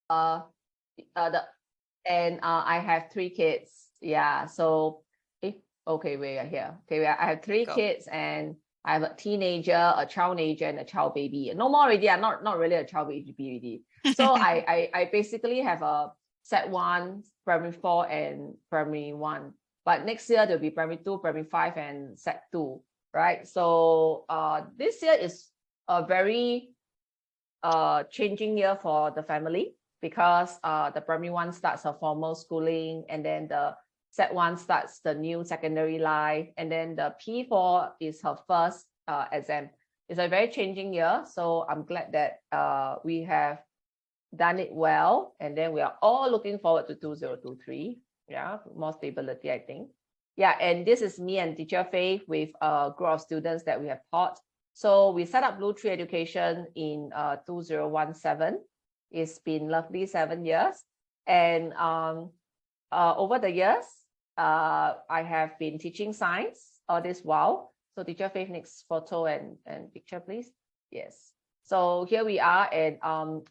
uh, I have 3 kids. Yeah, so okay, we are here. Okay, I have 3 kids, and I have a teenager, a child-nager, and a child baby. No more already. I'm not really a child baby already. So I basically have a set 1, primary 4, and primary 1. But next year there'll be primary 2, primary 5, and set 2, right? So this year is a very changing year for the family, because the primary 1 starts her formal schooling, and then the set 1 starts the new secondary life, and then the P4 is her first exam. It's a very changing year, so I'm glad that we have done it well, and then we are all looking forward to 2023. Yeah, more stability, I think. Yeah, and this is me and teacher Faith with a group of students that we have taught. So we set up BlueTree Education in 2017. It's been lovely 7 years, and over the years, I have been teaching science all this while. So teacher Faith, next photo and picture, please. Yes. So here we are, and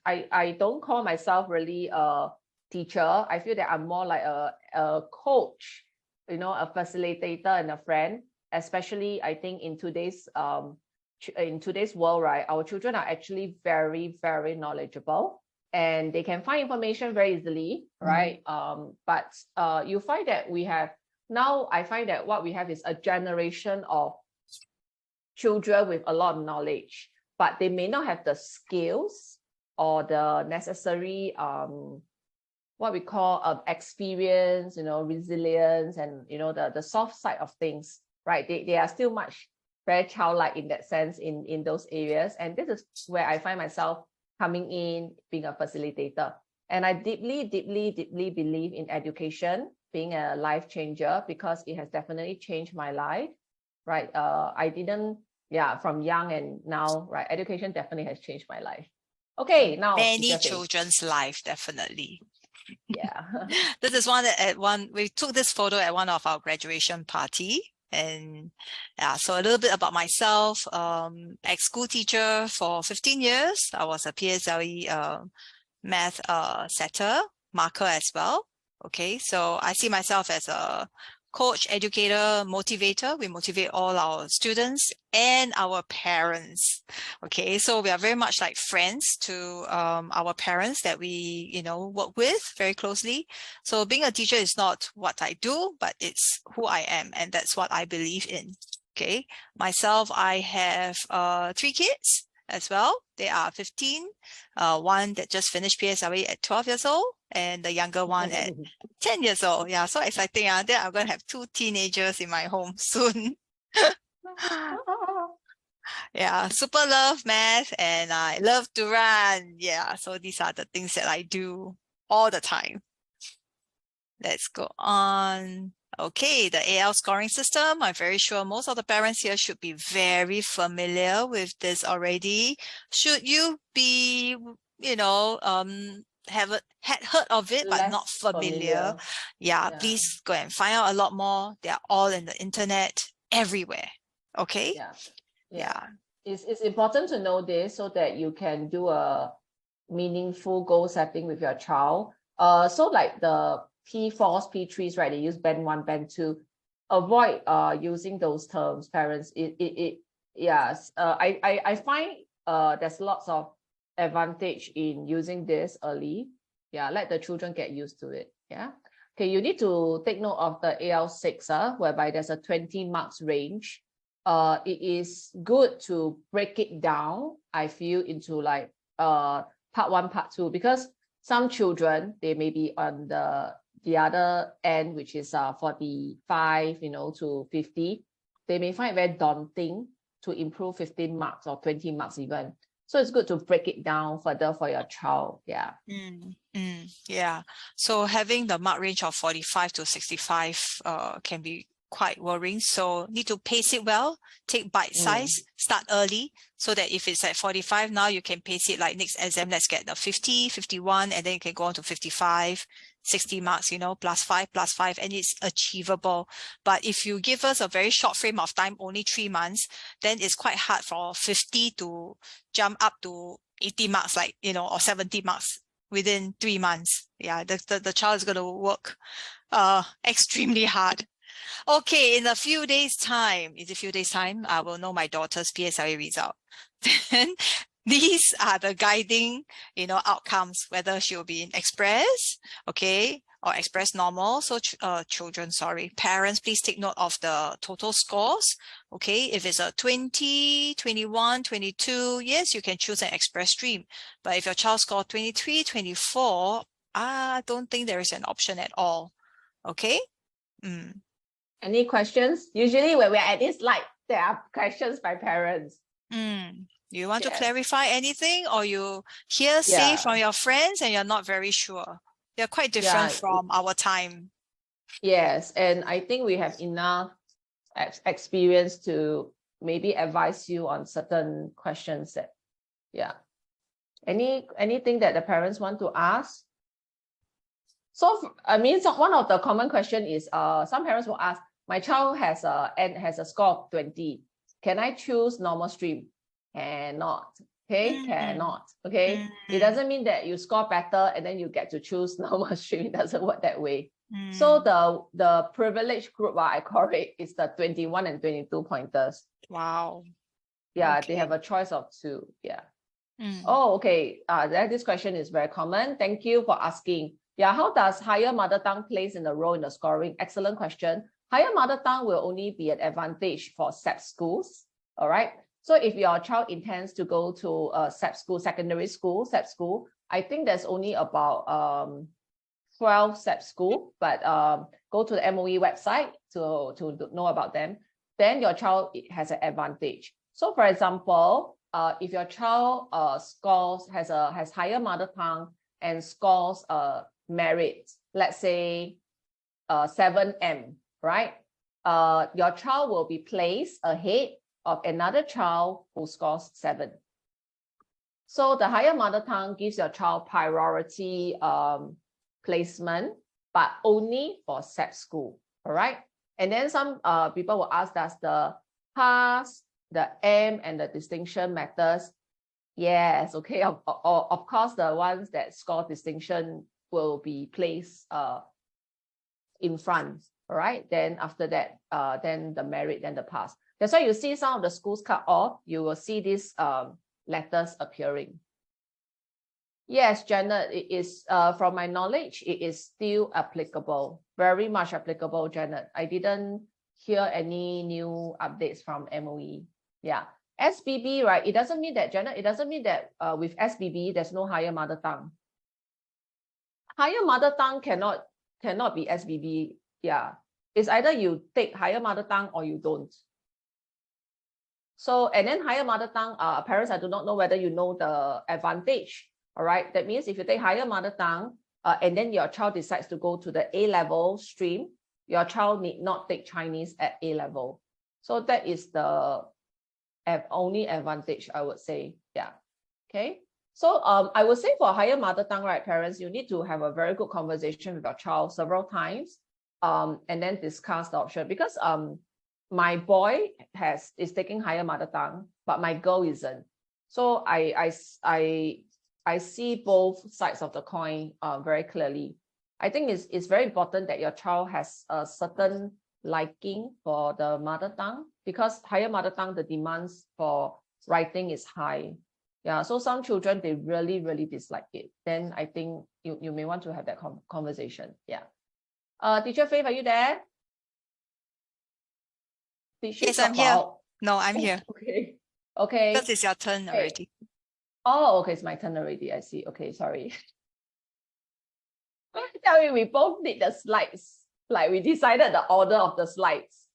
I don't call myself really a teacher. I feel that I'm more like a coach, you know, a facilitator and a friend. Especially, I think in today's world, right? Our children are actually very, very knowledgeable, and they can find information very easily, right? But you find that I find that what we have is a generation of children with a lot of knowledge, but they may not have the skills or the necessary what we call experience, you know, resilience, and you know, the soft side of things, right? They are still very childlike in that sense, in those areas. And this is where I find myself coming in, being a facilitator. And I deeply, deeply, deeply believe in education being a life changer, because it has definitely changed my life, right? From young and now, right? Education definitely has changed my life. Okay, now many children's life, definitely. Yeah. This is we took this photo at one of our graduation party. And yeah, so a little bit about myself. Ex-school teacher for 15 years. I was a PSLE math setter, marker as well. Okay, so I see myself as a coach, educator, motivator. We motivate all our students and our parents. Okay, so we are very much like friends to our parents that we, you know, work with very closely. So being a teacher is not what I do, but it's who I am, and that's what I believe in. Okay, myself, I have 3 kids as well. They are 15, one that just finished PSLE at 12 years old, and the younger one at 10 years old. Yeah, so exciting. Then I'm going to have 2 teenagers in my home soon. Yeah, super love math, and I love to run. Yeah, so these are the things that I do all the time. Let's go on. Okay, the AL scoring system. I'm very sure most of the parents here should be very familiar with this already. Should you be, you know, had heard of it but not familiar. Yeah, please go and find out a lot more. They're all in the internet everywhere. Okay. Yeah. It's important to know this so that you can do a meaningful goal setting with your child. So like the P4s, P3s, right? They use band 1, band 2. Avoid using those terms, parents. I find there's lots of advantage in using this early. Yeah, let the children get used to it. Yeah. Okay, you need to take note of the AL6, whereby there's a 20 marks range. It is good to break it down, I feel, into like part 1, part 2, because some children, they may be on the other end, which is 45, you know, to 50. They may find it very daunting to improve 15 marks or 20 marks even. So it's good to break it down further for your child. Yeah. Yeah. So having the mark range of 45 to 65 can be quite worrying. So need to pace it well, take bite size, start early, so that if it's at 45 now, you can pace it like next exam, let's get the 50, 51, and then you can go on to 55, 60 marks, you know, plus 5, and it's achievable. But if you give us a very short frame of time, only 3 months, then it's quite hard for 50 to jump up to 80 marks, like, you know, or 70 marks within 3 months. Yeah, the child is going to work extremely hard. Okay, in a few days' time, I will know my daughter's PSLE result. Then these are the guiding, outcomes, whether she'll be in express, okay, or express normal. So parents, please take note of the total scores. Okay, if it's a 20, 21, 22, yes, you can choose an express stream. But if your child scored 23, 24, I don't think there is an option at all. Okay. Any questions? Usually when we're at this slide, there are questions by parents. You want to clarify anything, or you say from your friends and you're not very sure? They're quite different from our time. Yes, and I think we have enough experience to maybe advise you on certain questions that, anything that the parents want to ask. So I mean, so one of the common question is, some parents will ask, my child has a score of 20. Can I choose normal stream? Cannot. Okay, cannot. Okay, it doesn't mean that you score better and then you get to choose normal stream. It doesn't work that way. So the privileged group, I call it, is the 21 and 22 pointers. Wow. Yeah, okay. They have a choice of 2. Yeah. Oh, okay. This question is very common. Thank you for asking. Yeah, how does higher mother tongue plays in the role in the scoring? Excellent question. Higher mother tongue will only be an advantage for SEP schools. All right. So if your child intends to go to a SEP school, secondary school, SEP school, I think there's only about 12 SEP school, but go to the MOE website to know about them. Then your child has an advantage. So for example, if your child has higher mother tongue and scores merit, let's say 7M, right? Your child will be placed ahead of another child who scores 7. So the higher mother tongue gives your child priority placement, but only for SEP school, all right? And then some people will ask, does the pass, the M, and the distinction matters? Yes, okay. Of course, the ones that score distinction will be placed in front, all right? Then after that, then the merit, then the pass. That's why you see some of the schools cut off, you will see these letters appearing. Yes, Janet, it is, from my knowledge, it is still applicable, very much applicable, Janet. I didn't hear any new updates from MOE. Yeah, SBB, right? It doesn't mean that, Janet, it doesn't mean that with SBB, there's no higher mother tongue. Higher mother tongue cannot be SBB. Yeah, it's either you take higher mother tongue or you don't. So, and then higher mother tongue, parents, I do not know whether you know the advantage. All right, that means if you take higher mother tongue and then your child decides to go to the A-level stream, your child need not take Chinese at A-level. So that is the only advantage, I would say. Yeah. Okay. So I would say for higher mother tongue, right, parents, you need to have a very good conversation with your child several times and then discuss the option, because my boy is taking higher mother tongue, but my girl isn't. So I see both sides of the coin very clearly. I think it's very important that your child has a certain liking for the mother tongue, because higher mother tongue, the demands for writing is high. Yeah, so some children, they really, really dislike it. Then I think you may want to have that conversation. Yeah. Teacher Faith, are you there? Yes, I'm here. No, I'm here. Okay. Okay. Because it's your turn already. Oh, okay. It's my turn already. I see. Okay, sorry. Tell me, we both did the slides. Like we decided the order of the slides.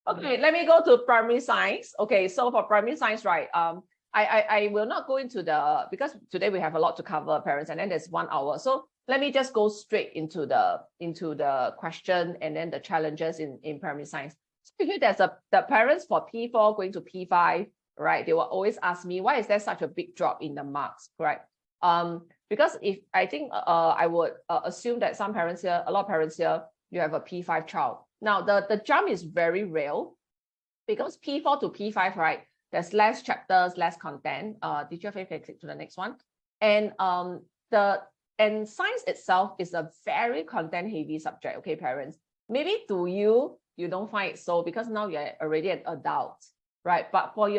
Okay, let me go to primary science. Okay, so for primary science, right? I will not go into because today we have a lot to cover, parents, and then there's 1 hour. So let me just go straight into the question and then the challenges in primary science. So here there's the parents for P4 going to P5, right? They will always ask me, why is there such a big drop in the marks, right? Because if I think I would assume that some parents here, a lot of parents here, you have a P5 child. Now the jump is very real, because P4 to P5, right? there's less chapters, less content. Teacher Faith can click to the next one. And science itself is a very content heavy subject, okay, parents? Maybe to you don't find it so because now you're already an adult, right? But for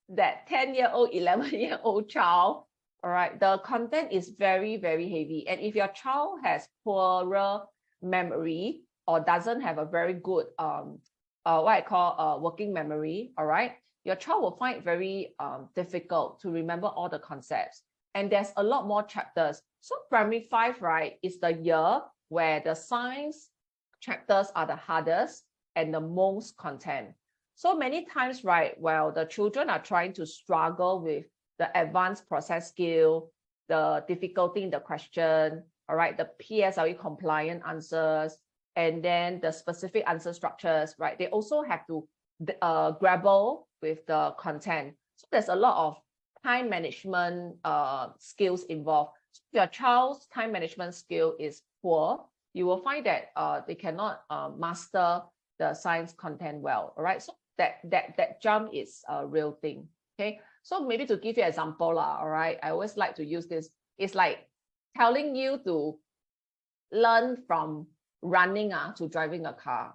that 10-year-old, 11-year-old child, all right, the content is very, very heavy. And if your child has poorer memory or doesn't have a very good what I call working memory, all right, your child will find it very difficult to remember all the concepts. And there's a lot more chapters. So primary 5, right, is the year where the science chapters are the hardest and the most content. So many times, right, well, the children are trying to struggle with the advanced process skill, the difficulty in the question, all right, the PSLE compliant answers, and then the specific answer structures, right? They also have to grapple with the content. So there's a lot of time management skills involved. So if your child's time management skill is poor, you will find that they cannot master the science content well, all right? So that jump is a real thing, okay? So maybe to give you an example, all right, I always like to use this. It's like telling you to learn from running to driving a car.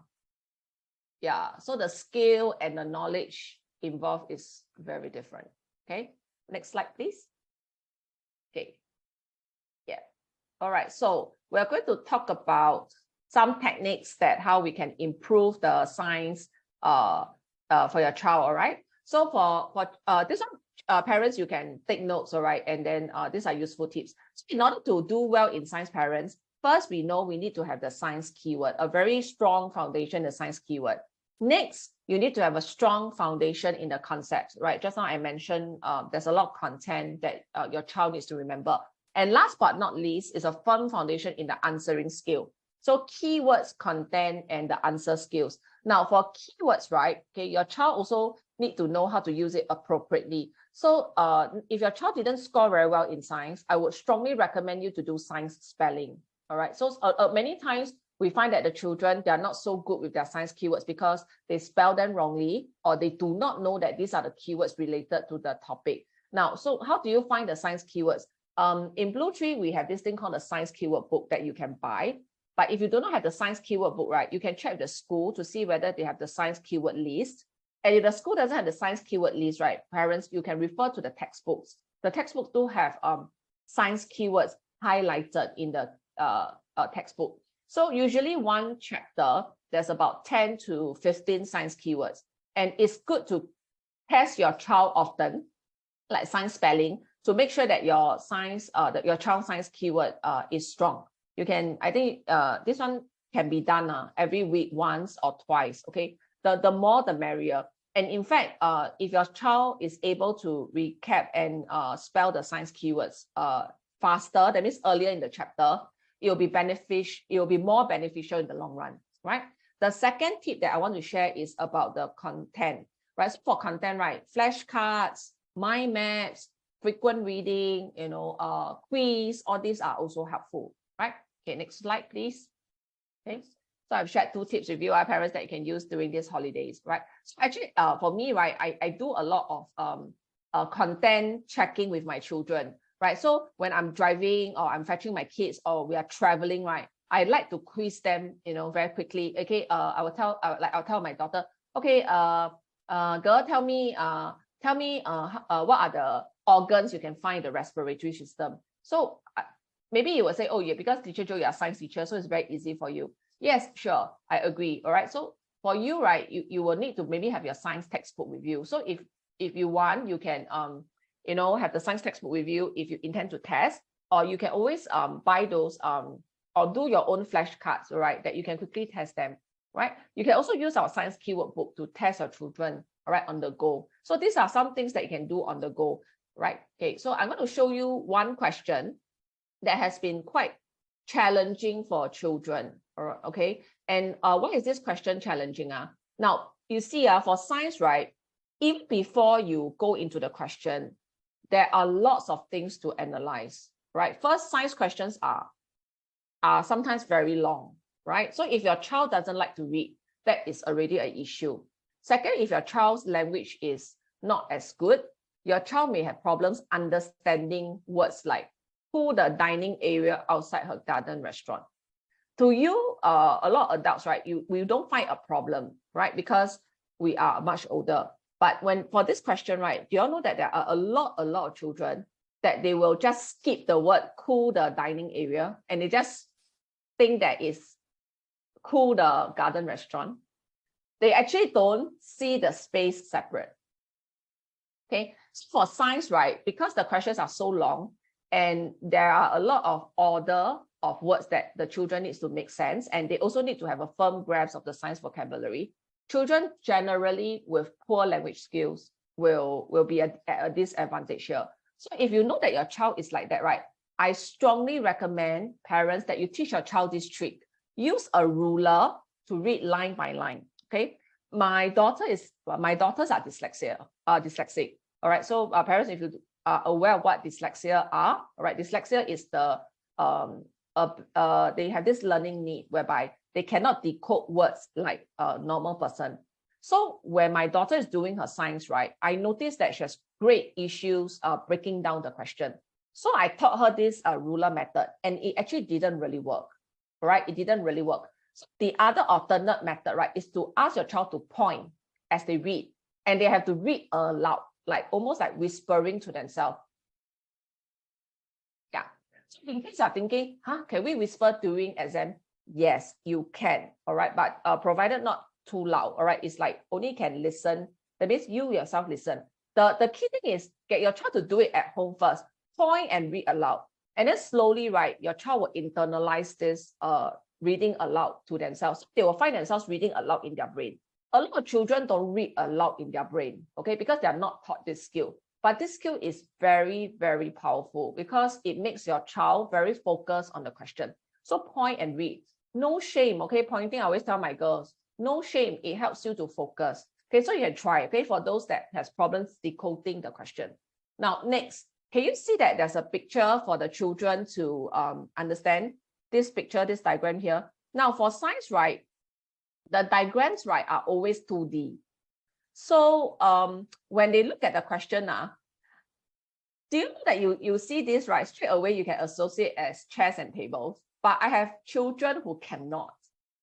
Yeah, so the skill and the knowledge involved is very different, okay? Next slide, please. Okay, yeah. All right, so we're going to talk about some techniques that how we can improve the science for your child, all right? So for this one, parents, you can take notes, all right? And then these are useful tips. So in order to do well in science, parents, first, we know we need to have the science keyword, a very strong foundation, the science keyword. Next, you need to have a strong foundation in the concepts, right? Just now I mentioned there's a lot of content that your child needs to remember. And last but not least is a firm foundation in the answering skill. So keywords, content, and the answer skills. Now for keywords, right, okay, your child also need to know how to use it appropriately. So if your child didn't score very well in science, I would strongly recommend you to do science spelling. All right, so many times we find that the children, they are not so good with their science keywords because they spell them wrongly or they do not know that these are the keywords related to the topic. Now, so how do you find the science keywords? In BlueTree, we have this thing called a science keyword book that you can buy. But if you do not have the science keyword book, right, you can check the school to see whether they have the science keyword list. And if the school doesn't have the science keyword list, right, parents, you can refer to the textbooks. The textbooks do have science keywords highlighted in the textbook. So usually one chapter, there's about 10 to 15 science keywords. And it's good to test your child often, like science spelling, to make sure that your science, your child's science keyword is strong. You can, I think this one can be done every week, once or twice, okay? The more, the merrier. And in fact, if your child is able to recap and spell the science keywords faster, that means earlier in the chapter, it will be beneficial. It will be more beneficial in the long run, right? The second tip that I want to share is about the content, right? So for content, right? Flashcards, mind maps, frequent reading, you know, quiz, all these are also helpful, right? Okay, next slide, please. Okay, so I've shared 2 tips with you, parents, that you can use during these holidays, right? So actually, for me, right, I do a lot of content checking with my children. Right, so when I'm driving or I'm fetching my kids or we are traveling, right, I like to quiz them, you know, very quickly. Okay, I'll tell my daughter, okay, girl, tell me what are the organs you can find in the respiratory system. So maybe you will say, oh yeah, because teacher Joe, you're a science teacher, so it's very easy for you. Yes, sure, I agree. All right, so for you, right, you will need to maybe have your science textbook with you. So if you want, you can you know, have the science textbook with you if you intend to test, or you can always buy those or do your own flashcards, right, that you can quickly test them, right? You can also use our science keyword book to test your children, all right, on the go. So these are some things that you can do on the go, right? Okay, so I'm going to show you one question that has been quite challenging for children, okay? And why is this question challenging? Now, you see, for science, right, even before you go into the question, there are lots of things to analyze, right? First, science questions are sometimes very long, right? So if your child doesn't like to read, that is already an issue. Second, if your child's language is not as good. Your child may have problems understanding words like "who the dining area outside her garden restaurant." To you, a lot of adults, right? We don't find a problem, right? Because we are much older. But for this question, right, do you all know that there are a lot of children that they will just skip the word "cool the dining area" and they just think that is "cool the garden restaurant." They actually don't see the space separate. Okay, so for science, right, because the questions are so long and there are a lot of order of words that the children needs to make sense, and they also need to have a firm grasp of the science vocabulary, children generally with poor language skills will be at a disadvantage here. So if you know that your child is like that, right, I strongly recommend parents that you teach your child this trick. Use a ruler to read line by line. Okay, my daughters are dyslexic. All right, so parents, if you are aware of what dyslexia are, all right, dyslexia is the they have this learning need whereby they cannot decode words like a normal person. So when my daughter is doing her science, right, I noticed that she has great issues breaking down the question. So I taught her this ruler method, and it actually didn't really work. All right, it didn't really work. So the other alternate method, right, is to ask your child to point as they read, and they have to read aloud, like almost like whispering to themselves. Yeah. So in case you're thinking, can we whisper during exam? Yes, you can. All right, but provided not too loud. All right, it's like only can listen. That means you yourself listen. The key thing is get your child to do it at home first. Point and read aloud, and then slowly, right, your child will internalize this reading aloud to themselves. They will find themselves reading aloud in their brain. A lot of children don't read aloud in their brain, okay, because they are not taught this skill. But this skill is very, very powerful because it makes your child very focused on the question. So point and read. No shame, okay? Pointing, I always tell my girls, no shame. It helps you to focus. Okay, so you can try, okay, for those that has problems decoding the question. Now, next, can you see that there's a picture for the children to understand this picture, this diagram here? Now, for science, right, the diagrams, right, are always 2D. So when they look at the question, do you know that you see this, right, straight away you can associate as chairs and tables, but I have children who cannot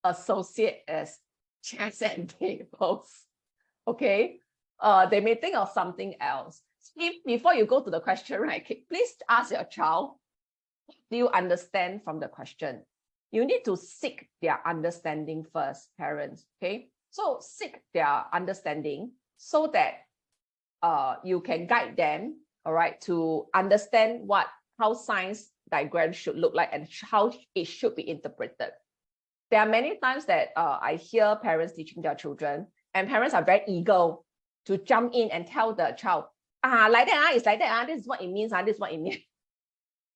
associate as chairs and tables, okay? They may think of something else. If before you go to the question, right, please ask your child, what do you understand from the question? You need to seek their understanding first, parents, okay? So seek their understanding so that you can guide them, all right, to understand how science diagrams should look like and how it should be interpreted. There are many times that I hear parents teaching their children, and parents are very eager to jump in and tell the child, like that, it's like that, this is what it means, this is what it means.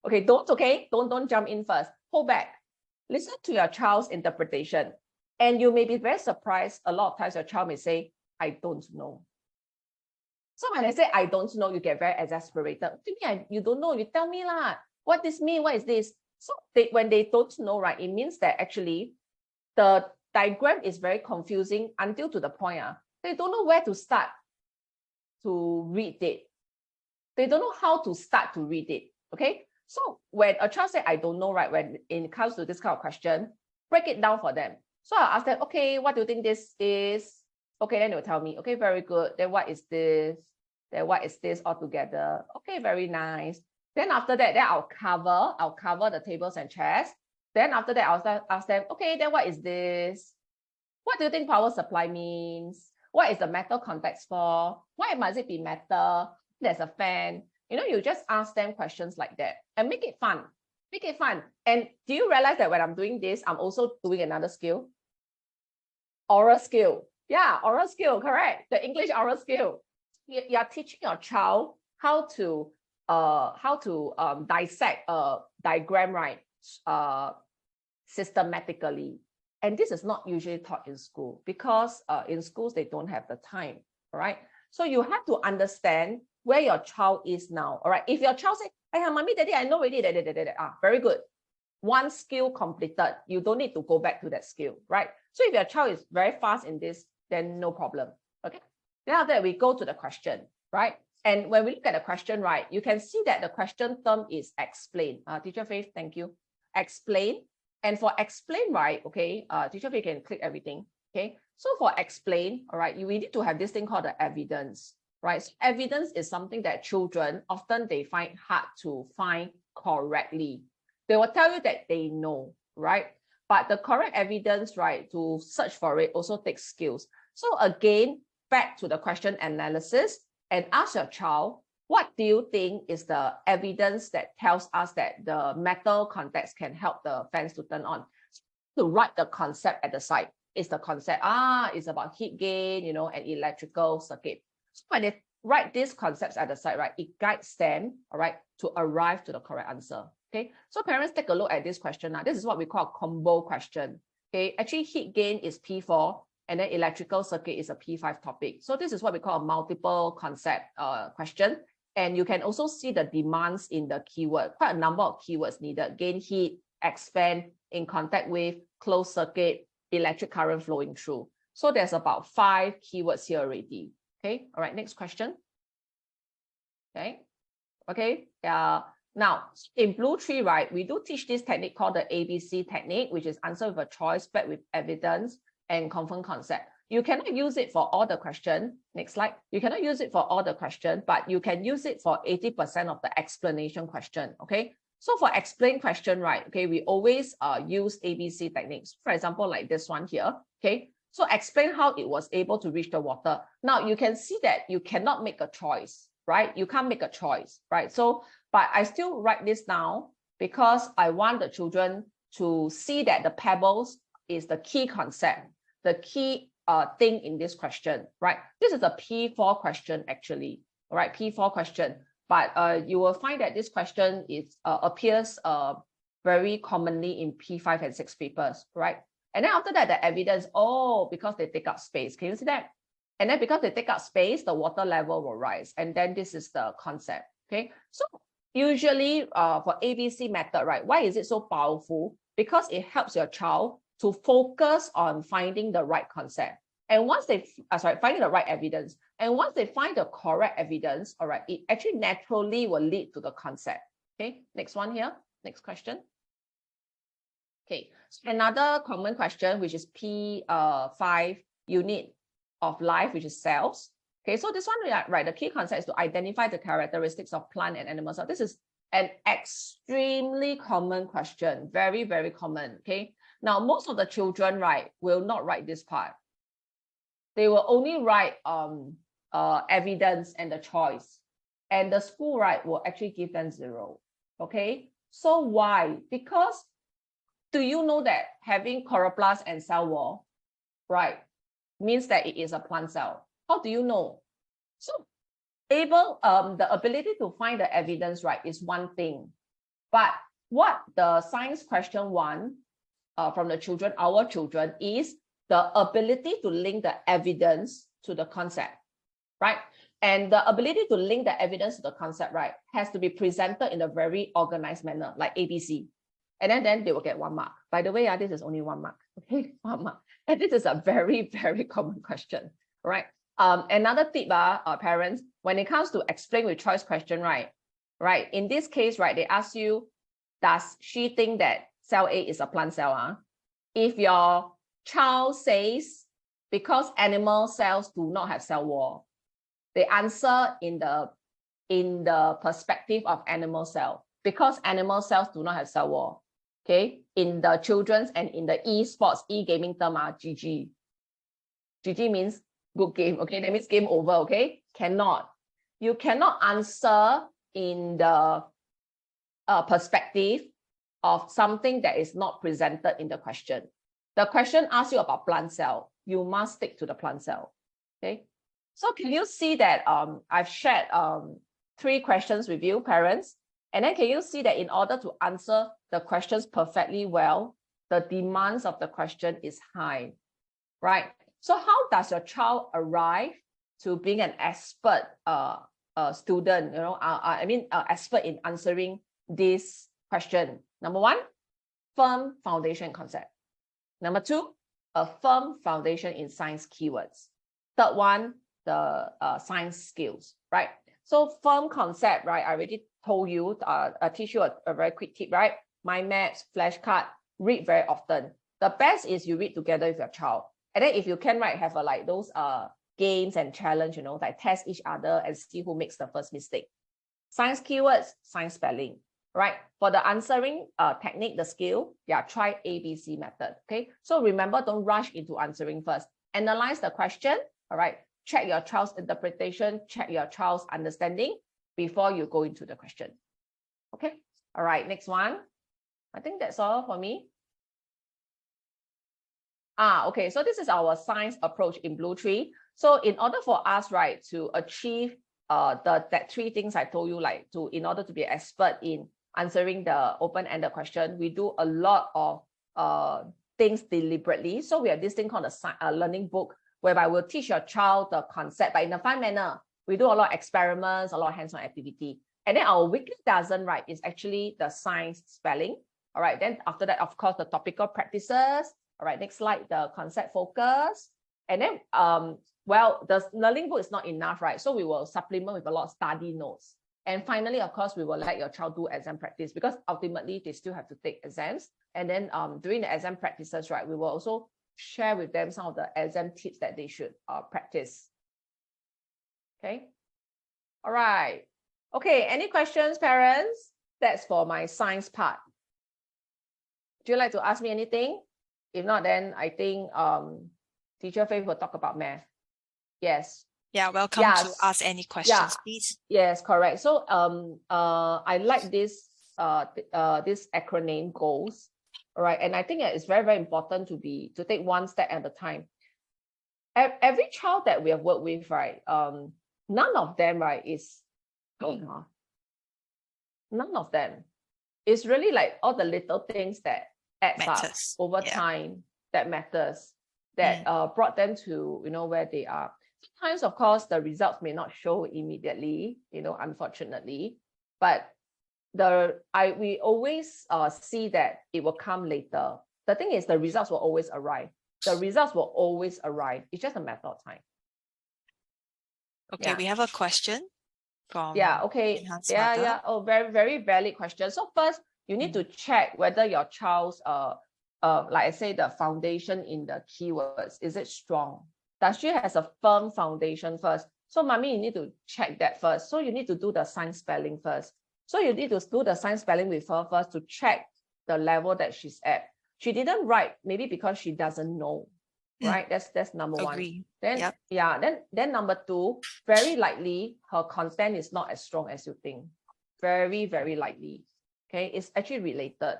Okay, don't jump in first. Hold back. Listen to your child's interpretation. And you may be very surprised. A lot of times your child may say, I don't know. So when I say, I don't know, you get very exasperated. What do you mean you don't know? You tell me lah. What this mean? What is this? So when they don't know, right, it means that actually the diagram is very confusing until to the point. They don't know where to start to read it. They don't know how to start to read it. Okay. So when a child says, I don't know, right, when it comes to this kind of question, break it down for them. So I'll ask them, okay, what do you think this is? Okay, then they'll tell me, okay, very good. Then what is this? Then what is this altogether? Okay, very nice. Then after that, then I'll cover the tables and chairs. Then after that, I'll ask them, okay, then what is this? What do you think power supply means? What is the metal context for? Why must it be metal? There's a fan. You know, you just ask them questions like that and make it fun. Make it fun. And do you realize that when I'm doing this, I'm also doing another skill? Oral skill. Yeah, oral skill, correct. The English oral skill. You're teaching your child how to dissect a diagram, right? Systematically. And this is not usually taught in school because in schools, they don't have the time, all right? So you have to understand where your child is now, all right? If your child says, hey, mommy, daddy, I know already, very good. One skill completed, you don't need to go back to that skill, right? So if your child is very fast in this, then no problem, okay? Then after that, we go to the question, right? And when we look at the question, right, you can see that the question term is explain. Teacher Faith, thank you. Explain. And for explain, right, okay, Teacher Faith can click everything, okay? So for explain, all right, we need to have this thing called the evidence, right? So evidence is something that children, often they find hard to find correctly. They will tell you that they know, right? But the correct evidence, right, to search for it also takes skills. So again, back to the question analysis and ask your child, what do you think is the evidence that tells us that the metal contacts can help the fans to turn on? So to write the concept at the side is the concept. It's about heat gain, you know, and electrical circuit. So when they write these concepts at the side, right, it guides them, all right, to arrive to the correct answer. Okay, so parents, take a look at this question now. This is what we call a combo question. Okay, actually heat gain is P4 and then electrical circuit is a P5 topic. So this is what we call a multiple concept question. And you can also see the demands in the keyword, quite a number of keywords needed: gain heat, expand, in contact with, closed circuit, electric current flowing through. So there's about 5 keywords here already. Okay, all right, next question. Okay, now in BlueTree, right, we do teach this technique called the ABC technique, which is answer with a choice, back with evidence, and confirm concept. You cannot use it for all the question. Next slide. You cannot use it for all the question, but you can use it for 80% of the explanation question. Okay. So for explain question, right? Okay, we always use ABC techniques. For example, like this one here. Okay. So explain how it was able to reach the water. Now you can see that you cannot make a choice, right? You can't make a choice, right? So, but I still write this down because I want the children to see that the pebbles is the key concept, the key thing in this question, right? This is a P4 question actually, all right? P4 question, but you will find that this question is appears very commonly in P5 and 6 papers, right? And then after that, the evidence, because they take up space. Can you see that? And then because they take up space, the water level will rise. And then this is the concept, okay? So usually for ABC method, right, why is it so powerful? Because it helps your child to focus on finding the right concept. And once they, finding the right evidence. And once they find the correct evidence, all right, it actually naturally will lead to the concept. Okay, next one here, next question. Okay, so another common question, which is P5 unit of life, which is cells. Okay, so this one, right, the key concept is to identify the characteristics of plant and animal cells. This is an extremely common question, very, very common. Okay, now most of the children, right, will not write this part. They will only write evidence and the choice, and the school, right, will actually give them 0. Okay, so why? Because do you know that having chloroplast and cell wall, right, means that it is a plant cell? How do you know? So the ability to find the evidence, right, is one thing. But what the science question want from the children, our children, is the ability to link the evidence to the concept, right? And the ability to link the evidence to the concept, right, has to be presented in a very organized manner, like ABC. And then they will get 1 mark. By the way, this is only 1 mark. Okay, 1 mark. And this is a very, very common question, right? Another tip, parents, when it comes to explain with choice question, right? In this case, right, they ask you, does she think that cell A is a plant cell? If your child says, because animal cells do not have cell wall, they answer in the perspective of animal cell, because animal cells do not have cell wall. Okay, in the children's and in the e-sports, e-gaming term, GG. GG means good game. Okay, that means game over. Okay, you cannot answer in the perspective of something that is not presented in the question. The question asks you about plant cell. You must stick to the plant cell. Okay, so can you see that I've shared 3 questions with you, parents? And then can you see that in order to answer the questions perfectly well, the demands of the question is high, right? So how does your child arrive to being an expert student, expert in answering this question? Number 1, firm foundation concept. Number 2, a firm foundation in science keywords. Third one, the science skills, right? So firm concept, right? I already told you, I teach you a very quick tip, right? Mind maps, flashcard, read very often. The best is you read together with your child. And then if you can, right, have like those games and challenge, you know, like test each other and see who makes the first mistake. Science keywords, science spelling, right? For the answering technique, the skill, yeah, try ABC method, okay? So remember, don't rush into answering first. Analyze the question, all right? Check your child's interpretation, check your child's understanding before you go into the question, okay? All right, next one. I think that's all for me. Okay, so this is our science approach in BlueTree. So in order for us, right, to achieve that 3 things I told you, like in order to be an expert in answering the open-ended question, we do a lot of things deliberately. So we have this thing called a learning book, whereby we'll teach your child the concept, but in a fun manner. We do a lot of experiments, a lot of hands-on activity. And then our weekly dozen, right, is actually the science spelling. All right, then after that, of course, the topical practices. All right, next slide, the concept focus. And then, well, the learning book is not enough, right? So we will supplement with a lot of study notes. And finally, of course, we will let your child do exam practice, because ultimately they still have to take exams. And then during the exam practices, right, we will also share with them some of the exam tips that they should practice. Okay. All right. Okay, any questions, parents? That's for my science part. Would you like to ask me anything? If not, then I think Teacher Faith will talk about math. Yes. Yeah, welcome to ask any questions, please. Yes, correct. So I like this this acronym GOALS. All right, and I think it's very, very important to take one step at a time. Every child that we have worked with, right, none of them, right, is none of them. It's really like all the little things that adds up over time that matters, that brought them to, you know, where they are. Sometimes, of course, the results may not show immediately, you know, unfortunately, but we always see that it will come later. The thing is, the results will always arrive. The results will always arrive. It's just a matter of time. Okay, we have a question from okay. Oh, very, very valid question. So first, you need to check whether your child's like I say, the foundation in the keywords, is it strong? Does she has a firm foundation first? So mommy, you need to check that first. So you need to do the science spelling first. So you need to do the science spelling with her first to check the level that she's at. She didn't write, maybe because she doesn't know, right? That's number one. Then then number 2, very likely her content is not as strong as you think. Very, very likely. Okay, it's actually related.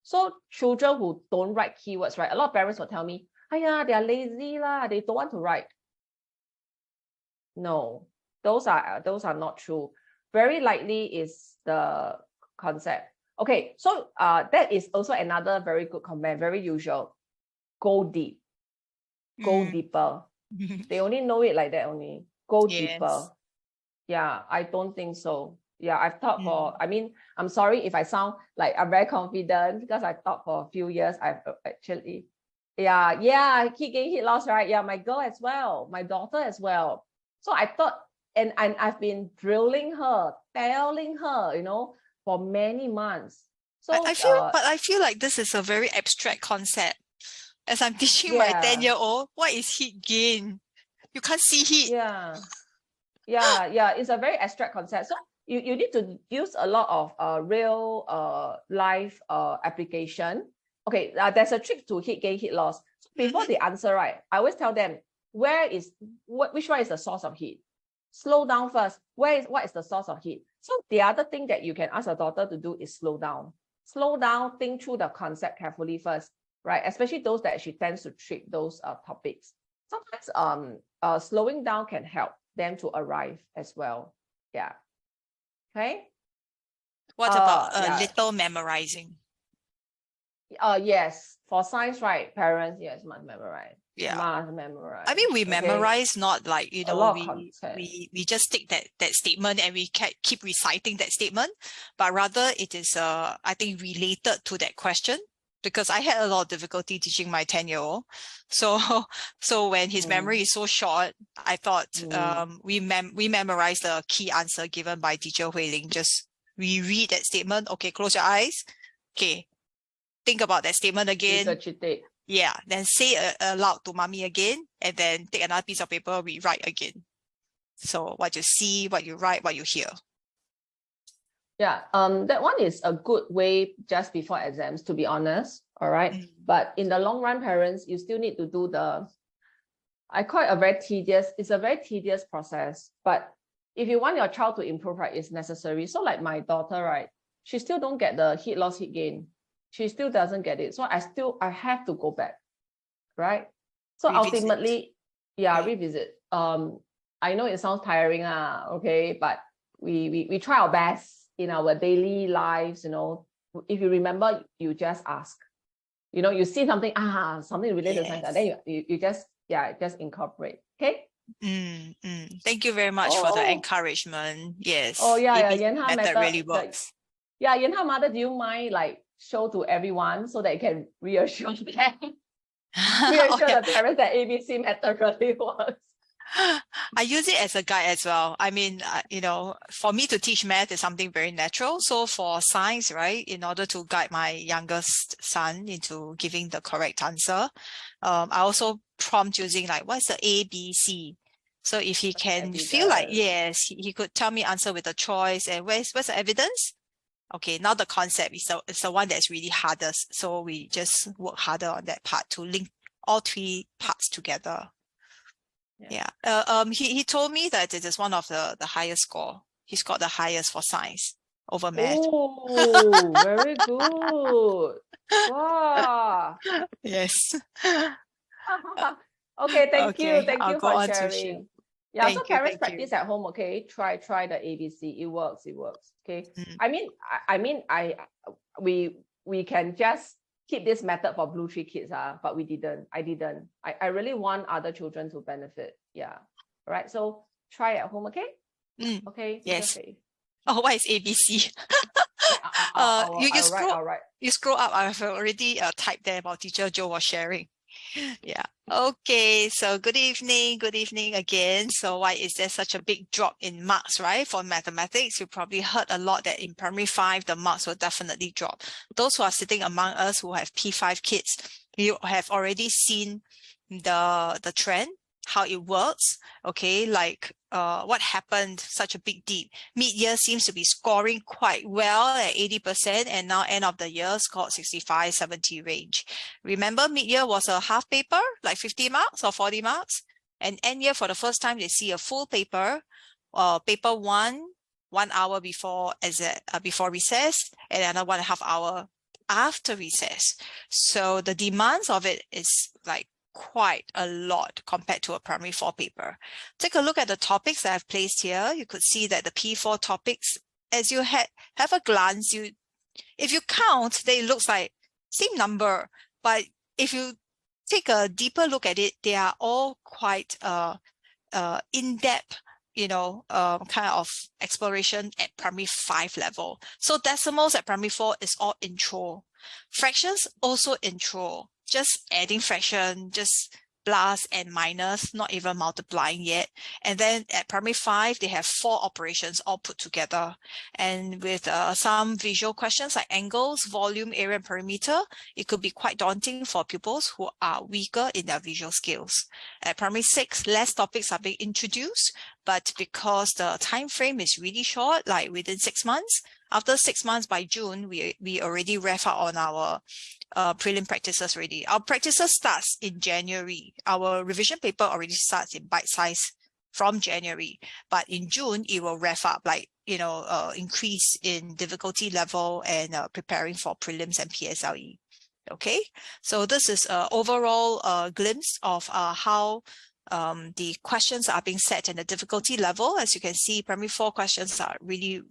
So children who don't write keywords, right? A lot of parents will tell me, they are lazy lah, they don't want to write. No, those are not true. Very likely is the concept. Okay, so that is also another very good comment, very usual. Go deep. Go deeper. They only know it like that only. Go deeper. Yeah, I don't think so. Yeah, I've taught for, I mean, I'm sorry if I sound like I'm very confident, because I taught for a few years. I've actually, I keep getting hit loss, right? Yeah, my girl as well, my daughter as well. So I thought, and I've been drilling her, telling her, you know, for many months. So I feel like this is a very abstract concept. As I'm teaching my 10-year-old, what is heat gain? You can't see heat. It's a very abstract concept. So you need to use a lot of real life application. Okay, there's a trick to heat gain, heat loss. So before they answer, right, I always tell them, which one is the source of heat? Slow down first. What is the source of heat? So the other thing that you can ask your daughter to do is slow down. Slow down, think through the concept carefully first, right? Especially those that she tends to trick those topics. Sometimes slowing down can help them to arrive as well. Yeah. Okay. What about little memorizing? Yes, for science, right? Parents, yes, must memorize. Must memorize. I mean, we memorize, not like, you know, we just take that statement and we keep reciting that statement, but rather it is I think related to that question. because I had a lot of difficulty teaching my 10-year-old. So when his memory is so short, I thought we memorize the key answer given by teacher Hui Ling. Just reread that statement. Okay, close your eyes. Okay, think about that statement again. Yeah, then say it aloud to mommy again, and then take another piece of paper, rewrite again. So what you see, what you write, what you hear. Yeah, that one is a good way just before exams, to be honest. All right. But in the long run, parents, you still need to do I call it a very tedious process. But if you want your child to improve, right, it's necessary. So like my daughter, right, she still don't get the hit loss hit gain. She still doesn't get it. So I have to go back. Right. So revisit. Ultimately, yeah, revisit. I know it sounds tiring, okay, but we try our best in our daily lives. You know, if you remember, you just ask. You know, you see something, something related to science, and then you just incorporate. Okay. Thank you very much for the encouragement. Yes. Oh yeah, yeah. Method really works. Yenha mother, do you mind like show to everyone so that you can reassure them? Reassure the parents that ABC method really works. I use it as a guide as well. I mean, you know, for me to teach math is something very natural. So for science, right, in order to guide my youngest son into giving the correct answer, I also prompt using like, what's the ABC? So if he can feel like, yes, he could tell me answer with a choice and where's the evidence? Okay, now the concept is the one that's really hardest. So we just work harder on that part to link all three parts together. Yeah. He told me that it is one of the highest score. He's got the highest for science over math. Oh, very good. Wow. Yes. Okay, thank you. Thank you for sharing. Yeah, thank so parents practice at home, okay? Try the ABC. It works. Okay. We can just keep this method for BlueTree kids, but we didn't. I really want other children to benefit. Yeah. All right. So try at home, okay? Okay. Yes. Okay. Oh, what is ABC? You scroll up. I've already typed there about teacher Joe was sharing. Yeah. Okay. So good evening again. So why is there such a big drop in marks, right? For mathematics, you probably heard a lot that in primary 5, the marks will definitely drop. Those who are sitting among us who have P5 kids, you have already seen the trend, how it works. Okay. Like what happened, such a big dip. Mid-year seems to be scoring quite well at 80%, and now end of the year scored 65, 70 range. Remember, mid-year was a half paper, like 50 marks or 40 marks, and end year for the first time they see a full paper, paper 1 hour before recess, and another 1.5 hours after recess. So the demands of it is like quite a lot compared to a primary 4 paper. Take a look at the topics that I've placed here. You could see that the P4 topics, as you have a glance, if you count, they looks like same number, but if you take a deeper look at it, they are all quite in-depth, you know, kind of exploration at primary 5 level. So decimals at primary 4 is all intro. Fractions also intro. Just adding fraction, just plus and minus, not even multiplying yet. And then at primary 5, they have 4 operations all put together. And with some visual questions like angles, volume, area, and perimeter, it could be quite daunting for pupils who are weaker in their visual skills. At primary 6, less topics are being introduced, but because the time frame is really short, like within 6 months, after 6 months by June, we already wrap up on our prelim practices already. Our practices starts in January. Our revision paper already starts in bite size from January, but in June it will wrap up, like, you know, increase in difficulty level and preparing for prelims and PSLE. Okay, so this is an overall glimpse of how the questions are being set and the difficulty level. As you can see, primary 4 questions are really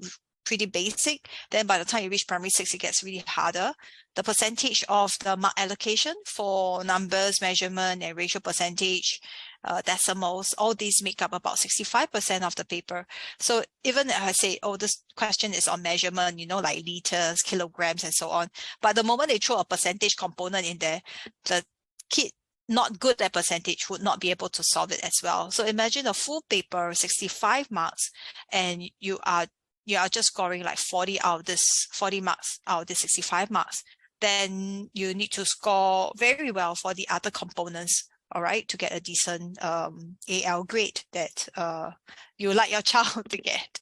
pretty basic. Then by the time you reach primary 6, it gets really harder. The percentage of the mark allocation for numbers, measurement, and ratio percentage, decimals, all these make up about 65% of the paper. So even if I say, oh, this question is on measurement, you know, like liters, kilograms, and so on. But the moment they throw a percentage component in there, the kid not good at percentage would not be able to solve it as well. So imagine a full paper, 65 marks, and you are just scoring like 40 marks out of this 65 marks. Then you need to score very well for the other components, all right, to get a decent AL grade that you like your child to get.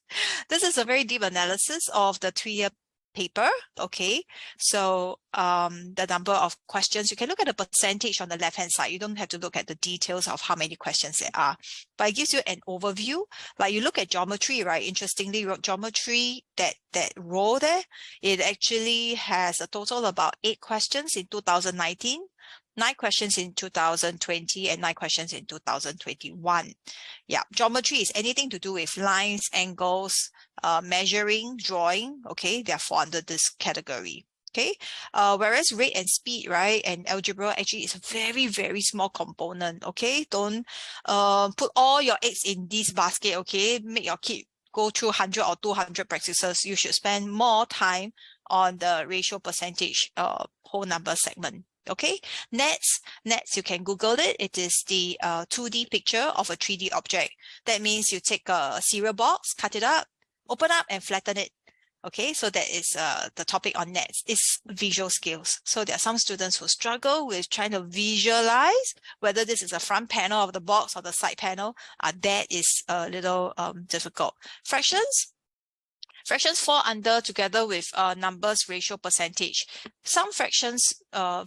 This is a very deep analysis of the 3-year paper, okay? So the number of questions, you can look at the percentage on the left-hand side. You don't have to look at the details of how many questions there are, but it gives you an overview. Like you look at geometry, right? Interestingly, geometry, that row there, it actually has a total of about 8 questions in 2019, 9 questions in 2020, and 9 questions in 2021. Yeah, geometry is anything to do with lines, angles, measuring, drawing, okay, they fall under this category, okay? Whereas rate and speed, right, and algebra actually is a very, very small component, okay? Don't put all your eggs in this basket, okay? Make your kid go through 100 or 200 practices. You should spend more time on the ratio, percentage, whole number segment. Okay, nets, you can Google it. It is the 2D picture of a 3D object. That means you take a cereal box, cut it up, open up and flatten it. Okay, so that is the topic on nets. It's visual skills. So there are some students who struggle with trying to visualize whether this is the front panel of the box or the side panel. That is a little difficult. Fractions fall under together with numbers, ratio, percentage. Some fractions,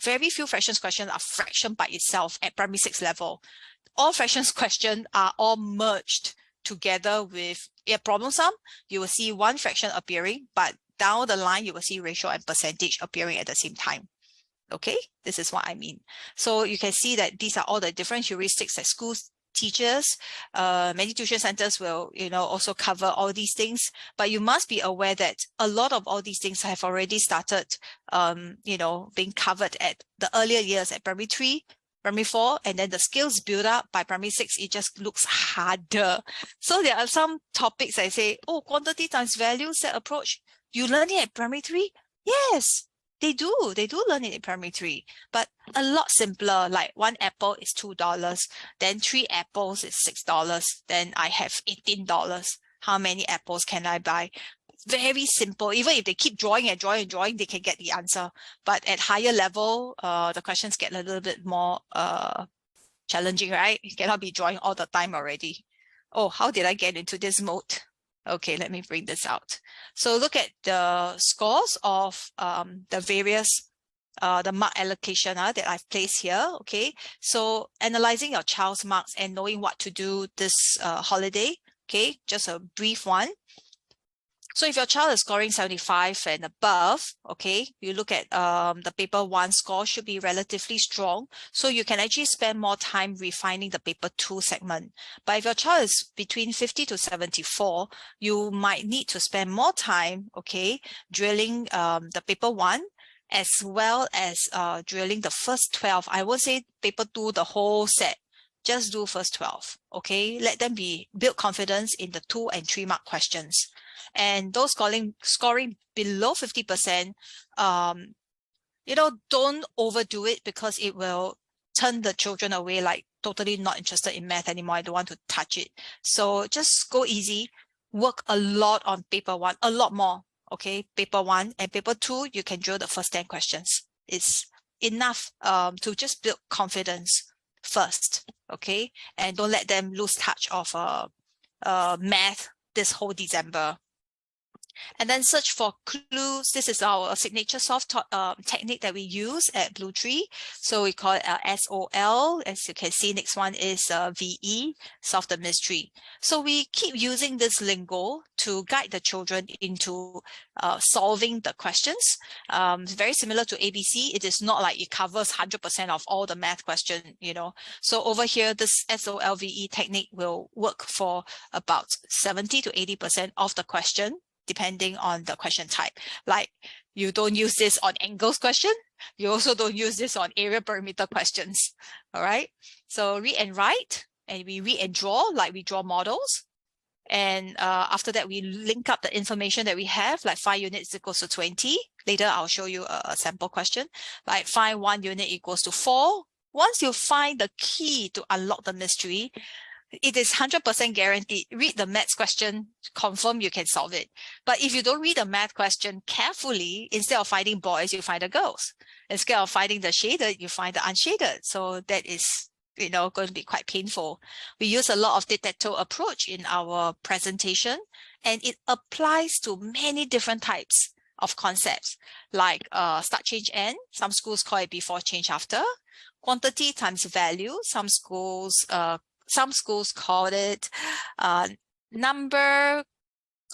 very few fractions questions are fraction by itself at primary 6 level. All fractions questions are all merged together with a problem sum. You will see one fraction appearing, but down the line, you will see ratio and percentage appearing at the same time. Okay, this is what I mean. So you can see that these are all the different heuristics that schools teachers, many tuition centers will, also cover all these things, but you must be aware that a lot of all these things have already started, being covered at the earlier years at primary 3, primary 4, and then the skills build up by primary 6, it just looks harder. So there are some topics I say, oh, quantity times value set approach, you learn it at primary 3? Yes. They do learn it in primary 3, but a lot simpler, like 1 apple is $2, then 3 apples is $6, then I have $18. How many apples can I buy? Very simple. Even if they keep drawing and drawing and drawing, they can get the answer. But at higher level, the questions get a little bit more challenging, right? You cannot be drawing all the time already. Oh, how did I get into this mode? Okay, let me bring this out. So look at the scores of the various, the mark allocation that I've placed here, okay? So analyzing your child's marks and knowing what to do this holiday, okay? Just a brief one. So if your child is scoring 75 and above, okay, you look at the paper 1 score should be relatively strong. So you can actually spend more time refining the paper 2 segment. But if your child is between 50 to 74, you might need to spend more time, okay, drilling the paper 1 as well as drilling the first 12. I would say paper 2, the whole set. Just do first 12, okay? Let them build confidence in the 2 and 3 mark questions. And those scoring below 50%, don't overdo it because it will turn the children away, like totally not interested in math anymore. I don't want to touch it. So just go easy, work a lot on paper 1, a lot more, okay? Paper 1 and paper 2, you can drill the first 10 questions. It's enough to just build confidence first, okay? And don't let them lose touch of math this whole December. And then search for clues. This is our signature soft technique that we use at BlueTree. So we call it SOL. As you can see, next one is VE, solve the mystery. So we keep using this lingo to guide the children into solving the questions. It's very similar to ABC. It is not like it covers 100% of all the math question, So over here, this SOLVE technique will work for about 70 to 80% of the question, depending on the question type. Like you don't use this on angles question. You also don't use this on area perimeter questions. All right. So read and write and we read and draw, like we draw models. And after that, we link up the information that we have, like 5 units equals to 20. Later, I'll show you a sample question. Like find 1 unit equals to 4. Once you find the key to unlock the mystery, it is 100% guaranteed. Read the maths question, confirm you can solve it. But if you don't read the math question carefully, instead of finding boys, you find the girls. Instead of finding the shaded, you find the unshaded. So that is, going to be quite painful. We use a lot of tic-tac-toe approach in our presentation, and it applies to many different types of concepts, like start, change, end. Some schools call it before, change, after. Quantity times value. Some schools call it number,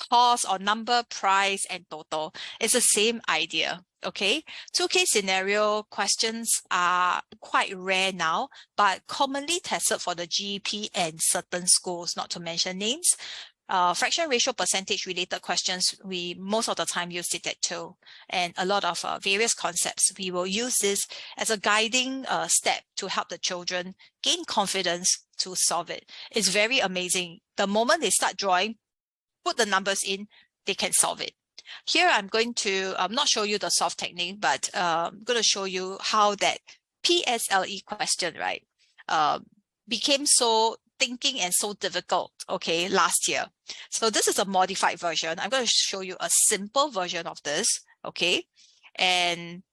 cost, or number, price, and total. It's the same idea. Okay, 2-case scenario questions are quite rare now, but commonly tested for the GEP and certain schools, not to mention names. Fraction, ratio, percentage related questions, we most of the time use tic-tac-toe, and a lot of various concepts. We will use this as a guiding step to help the children gain confidence to solve it. It's very amazing. The moment they start drawing, put the numbers in, they can solve it. Here, I'm going to not show you the solve technique, but I'm going to show you how that PSLE question, right, became so thinking and so difficult, okay, last year. So this is a modified version. I'm going to show you a simple version of this, okay? And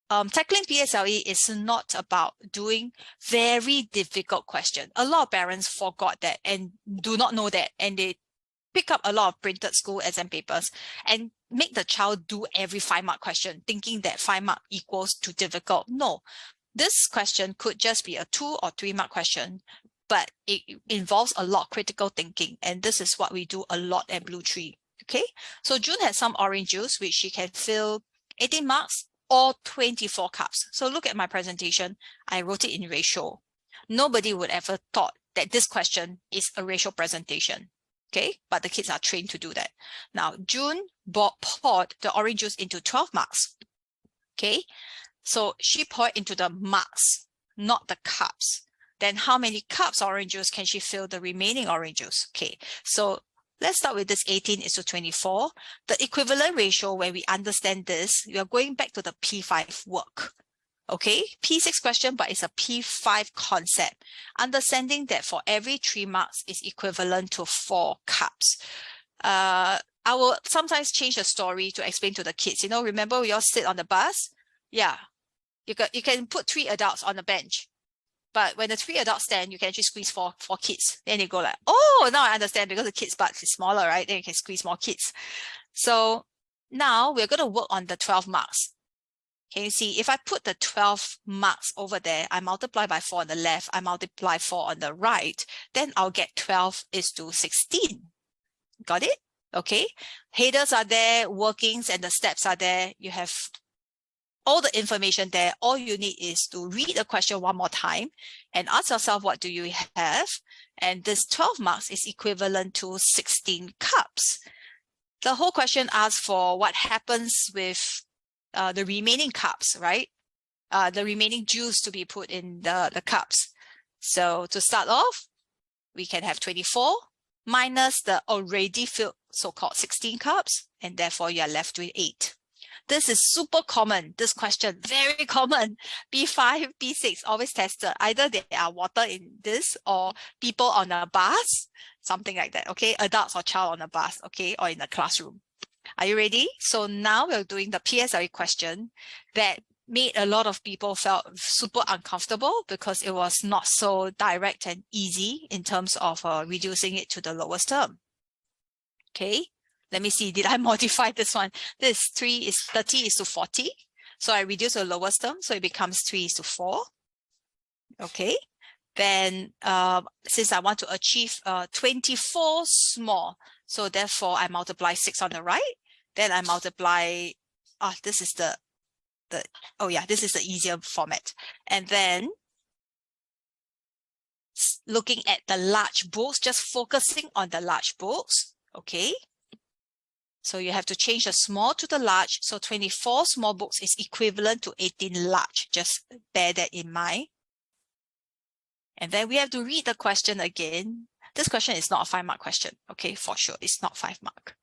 tackling PSLE is not about doing very difficult questions. A lot of parents forgot that and do not know that, and they pick up a lot of printed school exam papers and make the child do every 5-mark question, thinking that 5 mark equals to difficult. No, this question could just be a 2 or 3-mark question, but it involves a lot of critical thinking, and this is what we do a lot at BlueTree. Okay, so June has some orange juice which she can fill 18 marks or 24 cups. So look at my presentation. I wrote it in ratio. Nobody would ever thought that this question is a ratio presentation. Okay, but the kids are trained to do that. Now, June poured the orange juice into 12 marks. Okay, so she poured into the marks, not the cups. Then how many cups orange juice can she fill the remaining orange juice? Okay, so let's start with this 18 is to 24. The equivalent ratio, when we understand this, we are going back to the P5 work. Okay, P6 question, but it's a P5 concept. Understanding that for every 3 marks is equivalent to 4 cups. I will sometimes change the story to explain to the kids. Remember we all sit on the bus? Yeah, you can put 3 adults on the bench. But when the 3 adults stand, you can actually squeeze 4 kids. Then you go like, oh, now I understand, because the kid's butt is smaller, right? Then you can squeeze more kids. So now we're going to work on the 12 marks. Can you see, if I put the 12 marks over there, I multiply by 4 on the left, I multiply 4 on the right, then I'll get 12 is to 16. Got it? Okay. Headers are there, workings and the steps are there. You have all the information there. All you need is to read the question one more time and ask yourself, what do you have? And this 12 marks is equivalent to 16 cups. The whole question asks for what happens with the remaining cups, right? The remaining juice to be put in the cups. So to start off, we can have 24 minus the already filled so-called 16 cups, and therefore you are left with 8. This is super common, this question, very common. B5, B6, always tested. Either there are water in this or people on a bus, something like that, okay? Adults or child on a bus, okay? Or in a classroom. Are you ready? So now we're doing the PSLE question that made a lot of people felt super uncomfortable because it was not so direct and easy in terms of reducing it to the lowest term. Okay, let me see. Did I modify this one? This 30 is to 40. So I reduce the lowest term. So it becomes 3 is to 4. Okay. Then since I want to achieve 24 small, so therefore I multiply 6 on the right. Then I multiply, this is this is the easier format. And then looking at the large books, just focusing on the large books. Okay. So you have to change the small to the large. So 24 small books is equivalent to 18 large. Just bear that in mind. And then we have to read the question again. This question is not a 5-mark question. Okay, for sure, it's not 5-mark.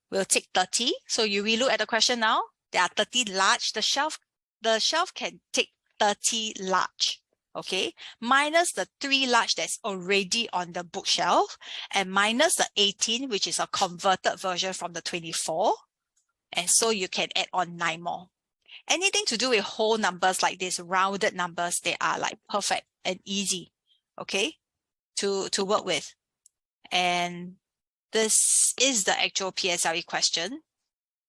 We'll take 30. So you relook at the question now. There are 30 large. The shelf can take 30 large. Okay, minus the 3 large that's already on the bookshelf, and minus the 18, which is a converted version from the 24. And so you can add on 9 more. Anything to do with whole numbers like this, rounded numbers, they are like perfect and easy, okay, to work with. And this is the actual PSLE question.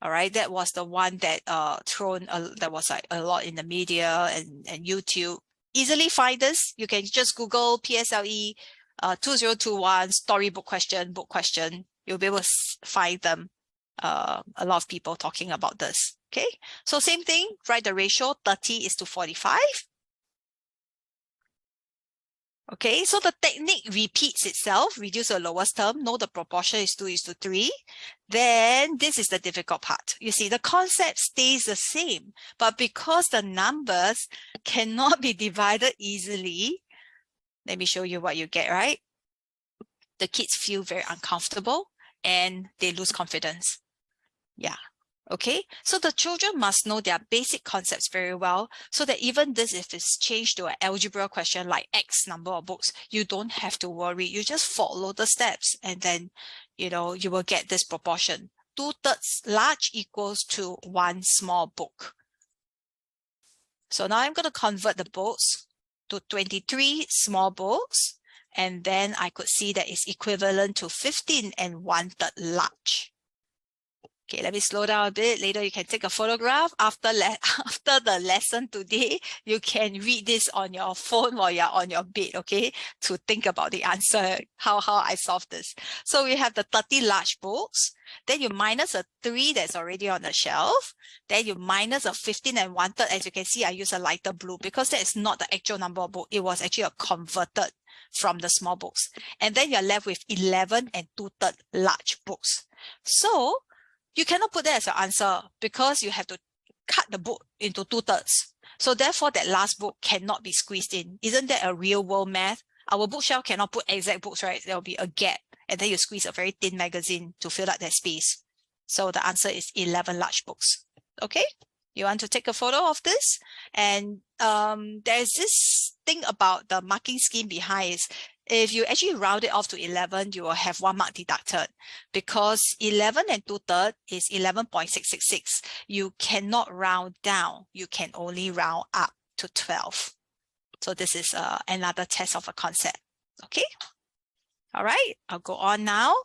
All right, that was the one that that was like a lot in the media and YouTube. Easily find this. You can just Google PSLE 2021 storybook question, book question. You'll be able to find them. A lot of people talking about this. Okay, so same thing, write the ratio 30:45. Okay, so the technique repeats itself, reduce the lowest term, know the proportion is 2:3. Then this is the difficult part. You see, the concept stays the same, but because the numbers cannot be divided easily, let me show you what you get, right? The kids feel very uncomfortable and they lose confidence. Yeah. Okay, so the children must know their basic concepts very well so that even this, if it's changed to an algebra question like X number of books, you don't have to worry. You just follow the steps and then, you know, you will get this proportion. 2/3 large equals to 1 small book. So now I'm going to convert the books to 23 small books. And then I could see that it's equivalent to 15 1/3 large. Okay, let me slow down a bit. Later, you can take a photograph. After the lesson today, you can read this on your phone while you're on your bed, okay, to think about the answer, how I solved this. So we have the 30 large books. Then you minus a 3 that's already on the shelf. Then you minus a 15 1/3. As you can see, I use a lighter blue because that is not the actual number of books. It was actually a converted from the small books. And then you're left with 11 2/3 large books. So you cannot put that as your answer because you have to cut the book into 2/3. So therefore, that last book cannot be squeezed in. Isn't that a real world math? Our bookshelf cannot put exact books, right? There will be a gap. And then you squeeze a very thin magazine to fill out that space. So the answer is 11 large books. Okay? You want to take a photo of this? And there's this thing about the marking scheme behind is, if you actually round it off to 11, you will have 1 mark deducted because 11 2/3 is 11.666. You cannot round down. You can only round up to 12. So this is another test of a concept. Okay. All right. I'll go on now.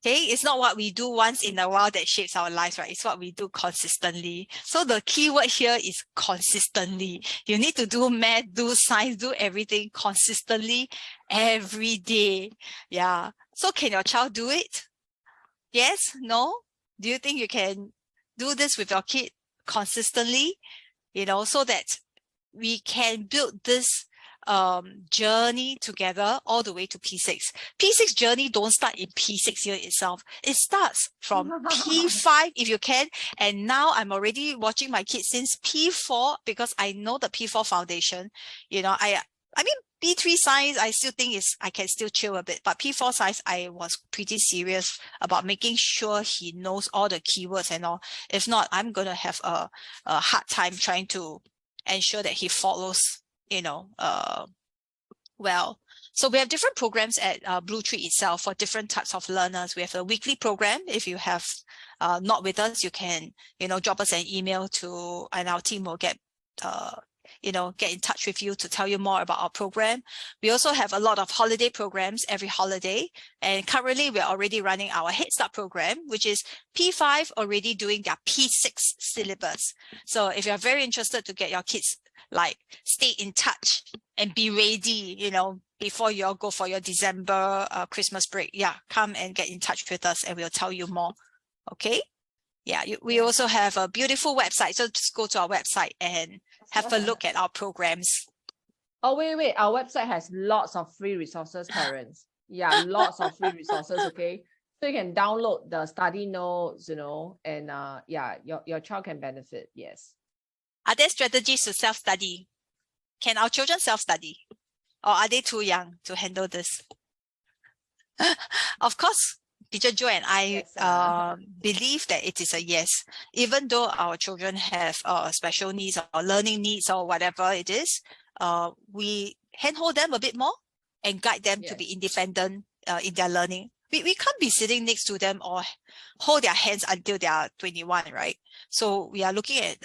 Okay, it's not what we do once in a while that shapes our lives, right? It's what we do consistently. So the key word here is consistently. You need to do math, do science, do everything consistently every day. Yeah. So can your child do it? Yes? No? Do you think you can do this with your kid consistently? You know, so that we can build this journey together all the way to P6. P6 journey don't start in P6 year itself. It starts from P5 if you can. And now I'm already watching my kids since P4 because I know the P4 foundation. You know, I mean, P3 science, I still think I can still chill a bit. But P4 science, I was pretty serious about making sure he knows all the keywords and all. If not, I'm going to have a hard time trying to ensure that he follows, you know, well. So we have different programs at BlueTree itself for different types of learners. We have a weekly program. If you have not with us, you can, you know, drop us an email to, and our team will get, you know, get in touch with you to tell you more about our program. We also have a lot of holiday programs every holiday. And currently we're already running our Head Start program, which is P5 already doing their P6 syllabus. So if you're very interested to get your kids like stay in touch and be ready, you know, before you all go for your December Christmas break, yeah, come and get in touch with us and we'll tell you more. Okay. Yeah, we also have a beautiful website. So just go to our website and have a look at our programs. Oh, wait. Our website has lots of free resources, parents. Yeah, lots of free resources, okay? So you can download the study notes, you know, and yeah, your child can benefit, yes. Are there strategies to self-study? Can our children self-study? Or are they too young to handle this? Of course, Teacher Joe and I believe that it is a yes. Even though our children have special needs or learning needs or whatever it is, we handhold them a bit more and guide them to be independent in their learning. We can't be sitting next to them or hold their hands until they are 21, right? So we are looking at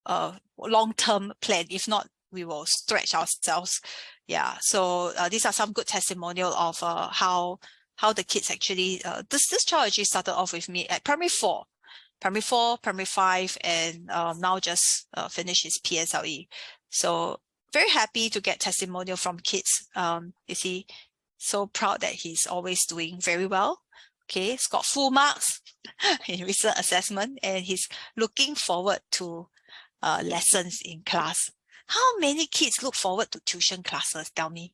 a long-term plan. If not, we will stretch ourselves. Yeah. So these are some good testimonial of how the kids actually, this child actually started off with me at primary 4, primary 5, and now just finished his PSLE. So very happy to get testimonial from kids. You see, so proud that he's always doing very well. Okay, he's got full marks in recent assessment, and he's looking forward to lessons in class. How many kids look forward to tuition classes? Tell me.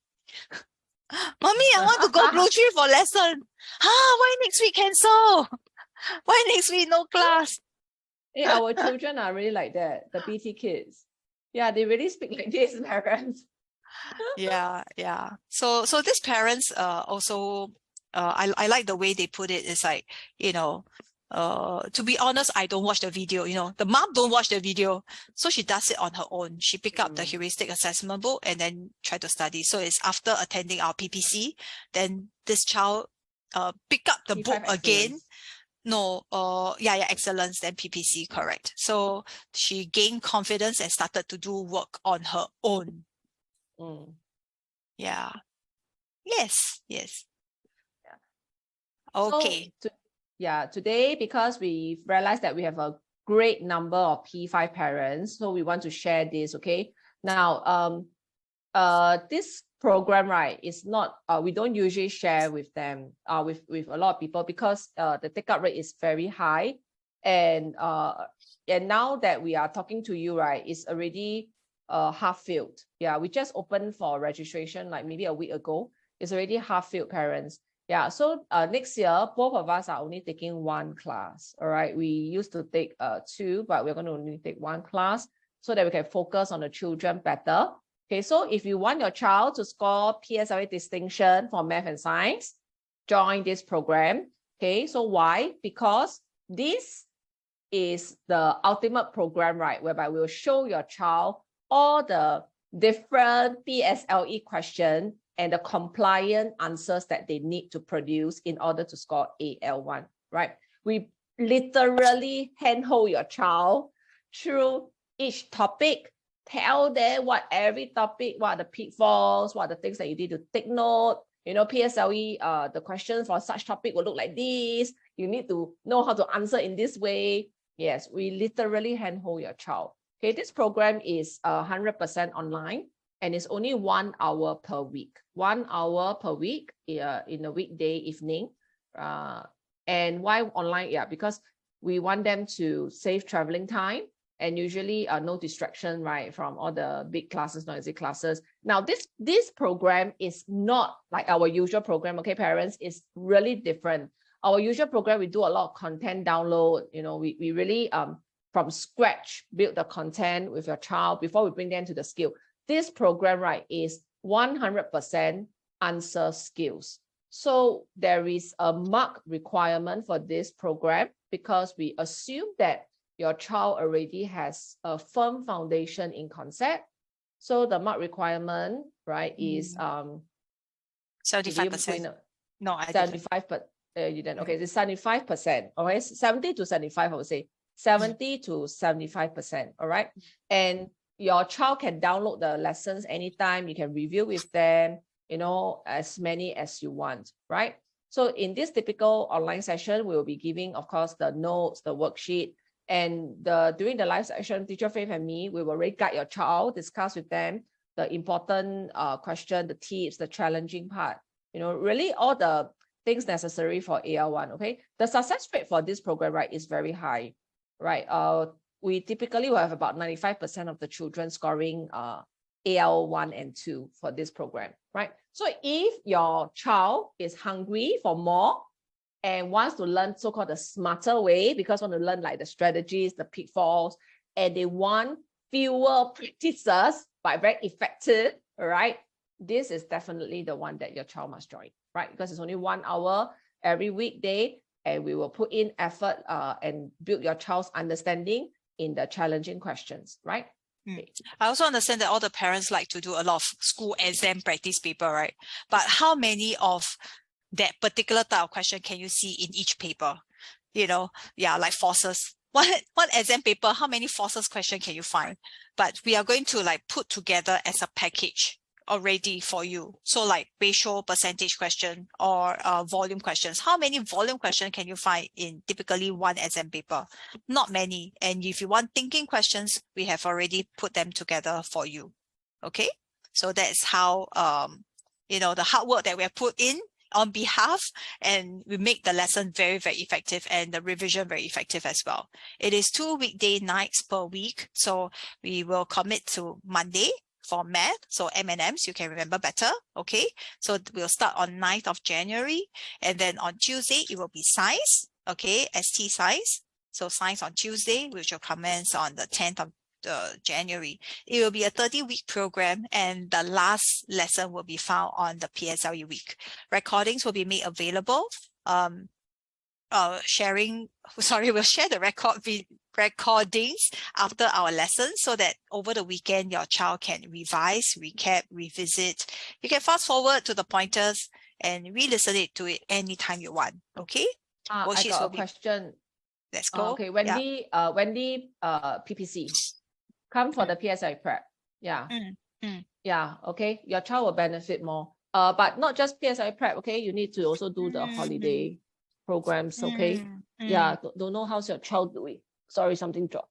Mommy, I want to go BlueTree for lesson. Why next week cancel? Why next week no class? Hey, our children are really like that, the BT kids. Yeah, they really speak like this, parents. Yeah. So these parents also, I like the way they put it. It's like, to be honest, I don't watch the video. The mom don't watch the video, so she does it on her own. She pick up the heuristic assessment book and then try to study. So it's after attending our PPC, then this child pick up the book again. No, excellence, then PPC, correct. So she gained confidence and started to do work on her own. Yeah. Yes. Yeah. Okay. So, today, because we realized that we have a great number of P5 parents, so we want to share this. Okay. Now, this program, right, is not, we don't usually share with them, with a lot of people, because the take-up rate is very high, and now that we are talking to you, right, it's already half filled. Yeah, we just opened for registration like maybe a week ago. It's already half filled, parents. Yeah, so next year, both of us are only taking one class. All right, we used to take 2, but we're going to only take one class so that we can focus on the children better. Okay, so if you want your child to score PSLE distinction for math and science, join this program. Okay, so why? Because this is the ultimate program, right, whereby we'll show your child all the different PSLE questions and the compliant answers that they need to produce in order to score AL1, right? We literally handhold your child through each topic, tell them what every topic, what are the pitfalls, what are the things that you need to take note. PSLE, the questions for such topic will look like this. You need to know how to answer in this way. Yes, we literally handhold your child. Okay, this program is 100% online, and it's only 1 hour per week. 1 hour per week in a weekday evening. And why online? Yeah, because we want them to save traveling time, and usually no distraction, right, from all the big classes, noisy classes. Now, this program is not like our usual program, okay, parents? It's really different. Our usual program, we do a lot of content download. We really from scratch build the content with your child before we bring them to the skill. This program, right, is 100% answer skills. So there is a mark requirement for this program because we assume that your child already has a firm foundation in concept. So the mark requirement, right, is 75%. No, I 75, but you didn't. Okay, it's 75%. All right, 70 to 75, I would say 70 to 75%. All right, and your child can download the lessons anytime. You can review with them, as many as you want, right? So in this typical online session, we will be giving, of course, the notes, the worksheet, and during the live session, Teacher Faith and me, we will really guide your child, discuss with them the important question, the tips, the challenging part, really all the things necessary for AL1, okay? The success rate for this program, right, is very high, right? We typically will have about 95% of the children scoring AL1 and 2 for this program, right? So if your child is hungry for more and wants to learn so-called the smarter way, because want to learn like the strategies, the pitfalls, and they want fewer practices but very effective, all right, this is definitely the one that your child must join, right? Because it's only 1 hour every weekday, and we will put in effort and build your child's understanding in the challenging questions, right? Okay. I also understand that all the parents like to do a lot of school exam practice paper, right? But how many of that particular type of question can you see in each paper? You know, yeah, like forces. One exam paper, how many forces question can you find? But we are going to like put together as a package already for you. So like ratio, percentage question, or volume questions. How many volume questions can you find in typically one exam paper? Not many. And if you want thinking questions, we have already put them together for you. Okay. So that's how, you know, the hard work that we have put in on behalf, and we make the lesson very, very effective, and the revision very effective as well. It is 2 weekday nights per week. So we will commit to Monday for math, so M&Ms, you can remember better, okay? So we'll start on 9th of January, and then on Tuesday, it will be science, okay, ST science. So science on Tuesday, which will commence on the 10th of January. It will be a 30-week program, and the last lesson will be found on the PSLE week. Recordings will be made available. We'll share the recordings after our lessons, so that over the weekend your child can revise, recap, revisit. You can fast forward to the pointers and re-listen to it anytime you want. Okay. I got a question. Let's go. Okay, Wendy, Wendy, PPC, come for the PSLE prep. Yeah. Yeah. Okay, your child will benefit more. But not just PSLE prep. Okay, you need to also do the holiday programs. Okay. Yeah. Don't know how's your child doing. Sorry, something dropped.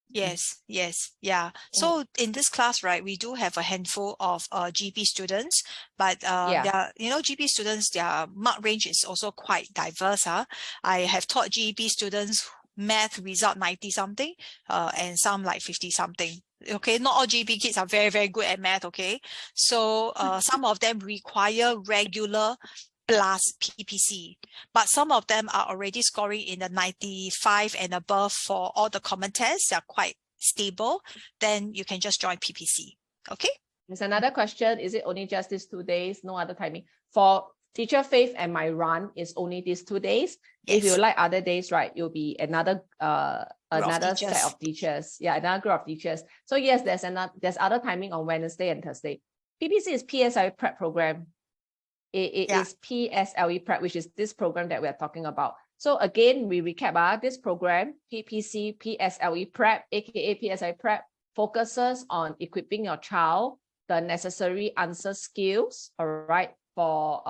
Yes, yeah. So in this class, right, we do have a handful of GP students, but GP students, their mark range is also quite diverse. I have taught GP students math result 90 something, and some like 50 something. Okay, not all GP kids are very, very good at math. Okay, so some of them require regular plus PPC, but some of them are already scoring in the 95 and above for all the common tests. They are quite stable. Then you can just join PPC. Okay. There's another question. Is it only just these 2 days? No other timing? For Teacher Faith and my run is only these 2 days. Yes. If you like other days, right, you'll be another set of teachers. Yeah, another group of teachers. So yes, there's other timing on Wednesday and Thursday. PPC is PSLE prep program. It is PSLE prep, which is this program that we're talking about. So again, we recap this program, PPC, PSLE prep, aka PSLE prep, focuses on equipping your child the necessary answer skills, all right, for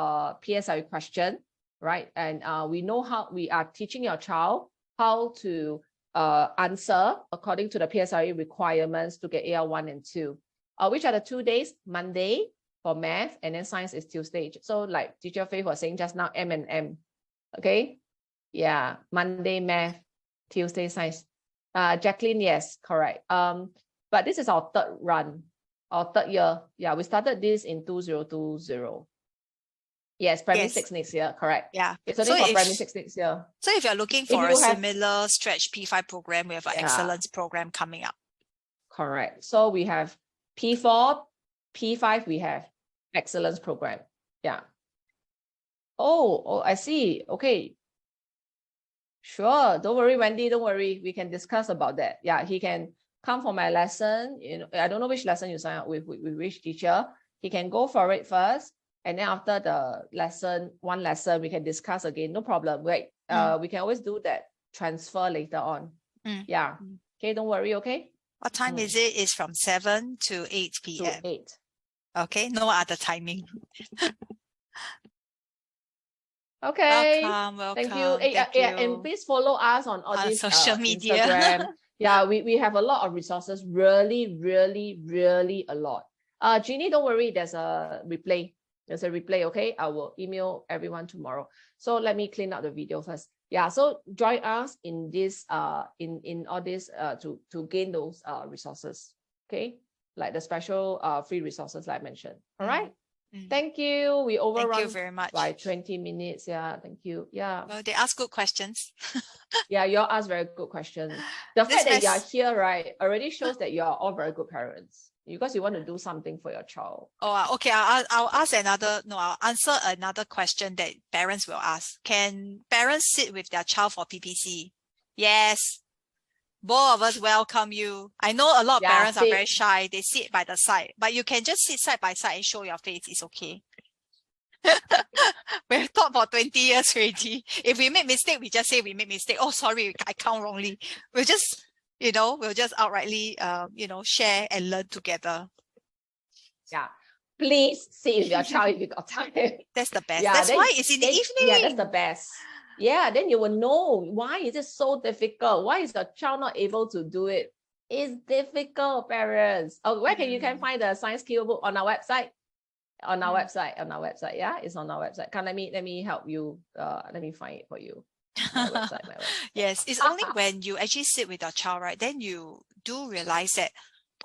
PSLE question, right? And we know how we are teaching your child how to answer according to the PSLE requirements to get AL1 and 2. Which are the 2 days? Monday for math, and then science is Tuesday. So like Teacher Faith was saying just now, M&M. Okay. Yeah. Monday math, Tuesday science. Jacqueline, yes, correct. But this is our third run, our third year. Yeah, we started this in 2020. Yes, primary 6 next year, correct. Yeah. It's only for primary 6 next year. So if you're looking for a similar stretch P5 program, we have an excellence program coming up. Correct. So we have P4, P5, we have excellence program. Yeah. Oh, I see. Okay. Sure. Don't worry, Wendy. Don't worry. We can discuss about that. Yeah, he can come for my lesson. You know, I don't know which lesson you sign up with which teacher. He can go for it first. And then after the lesson, one lesson, we can discuss again. No problem. Right. We can always do that transfer later on. Yeah. Okay. Don't worry. Okay. What time is it? It's from 7 to 8 p.m. To 8. Okay. No other timing. Okay. Welcome. Thank you. Thank you. And please follow us on all these social media. Instagram. Yeah, we have a lot of resources. Really, really, really a lot. Jeannie, don't worry. There's a replay. There's a replay. Okay. I will email everyone tomorrow. So let me clean up the video first. Yeah. So join us in this in all this to gain those resources. Okay. Like the special free resources like I mentioned. All right. Thank you. We overrun Thank you very much. by 20 minutes. Yeah, thank you. Yeah. Well, they ask good questions. Yeah, you all ask very good questions. The fact that you are here, right, already shows that you are all very good parents. because you want to do something for your child. Oh, okay. I'll ask I'll answer another question that parents will ask. Can parents sit with their child for PPC? Yes. Both of us welcome you. I know a lot of parents are very shy. They sit by the side, but you can just sit side by side and show your face. It's okay. We've taught for 20 years already. If we make mistake, we just say we make mistake. Oh, sorry, I count wrongly. We'll just, we'll just outrightly, share and learn together. Yeah. Please sit with your child if you got time. That's the best. That's why it's in the evening. Yeah, that's the best. Yeah, then you will know why is it so difficult. Why is your child not able to do it? It's difficult, parents. Oh, where can you find the science skill book? On our website? On our website. Yeah, it's on our website. Let me help you. Let me find it for you. My website. Yes, it's only when you actually sit with your child, right? Then you do realize that,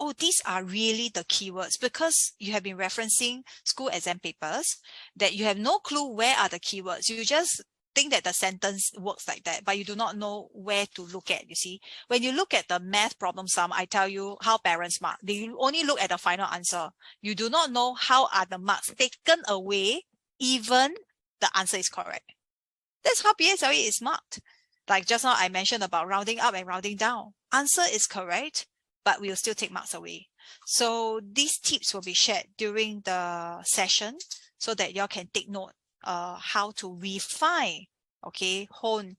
oh, these are really the keywords, because you have been referencing school exam papers that you have no clue where are the keywords. You just think that the sentence works like that, but you do not know where to look at. You see, when you look at the math problem sum, I tell you how parents mark. They only look at the final answer. You do not know how are the marks taken away, even the answer is correct. That's how PSLE is marked. Like just now I mentioned about rounding up and rounding down. Answer is correct, but we'll still take marks away. So these tips will be shared during the session so that y'all can take note how to refine, hone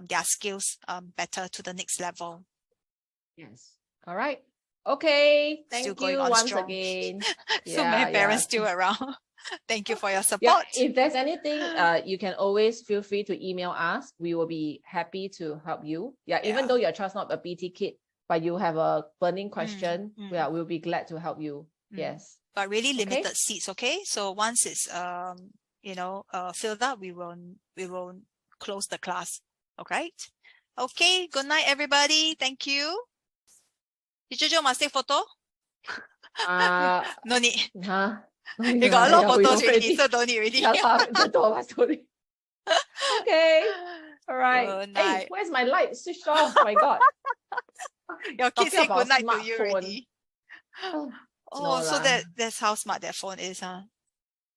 their skills better to the next level. Yes. All right. Okay. Thank you once strong. again. So many parents still around. Thank you for your support. Yeah, if there's anything, you can always feel free to email us. We will be happy to help you. Even though your child's not a PT kid, but you have a burning question, we'll be glad to help you. Yes. But really limited seats, okay? So once it's filled up, we will close the class. Okay. Okay. Good night, everybody. Thank you. Teacher Jo must take photo. No need. You got a lot of photos already, so don't need already. Okay. All right. Hey, where's my light? Switched off. My God. Your kids say good night to you already. Oh, so that's how smart their phone is, huh?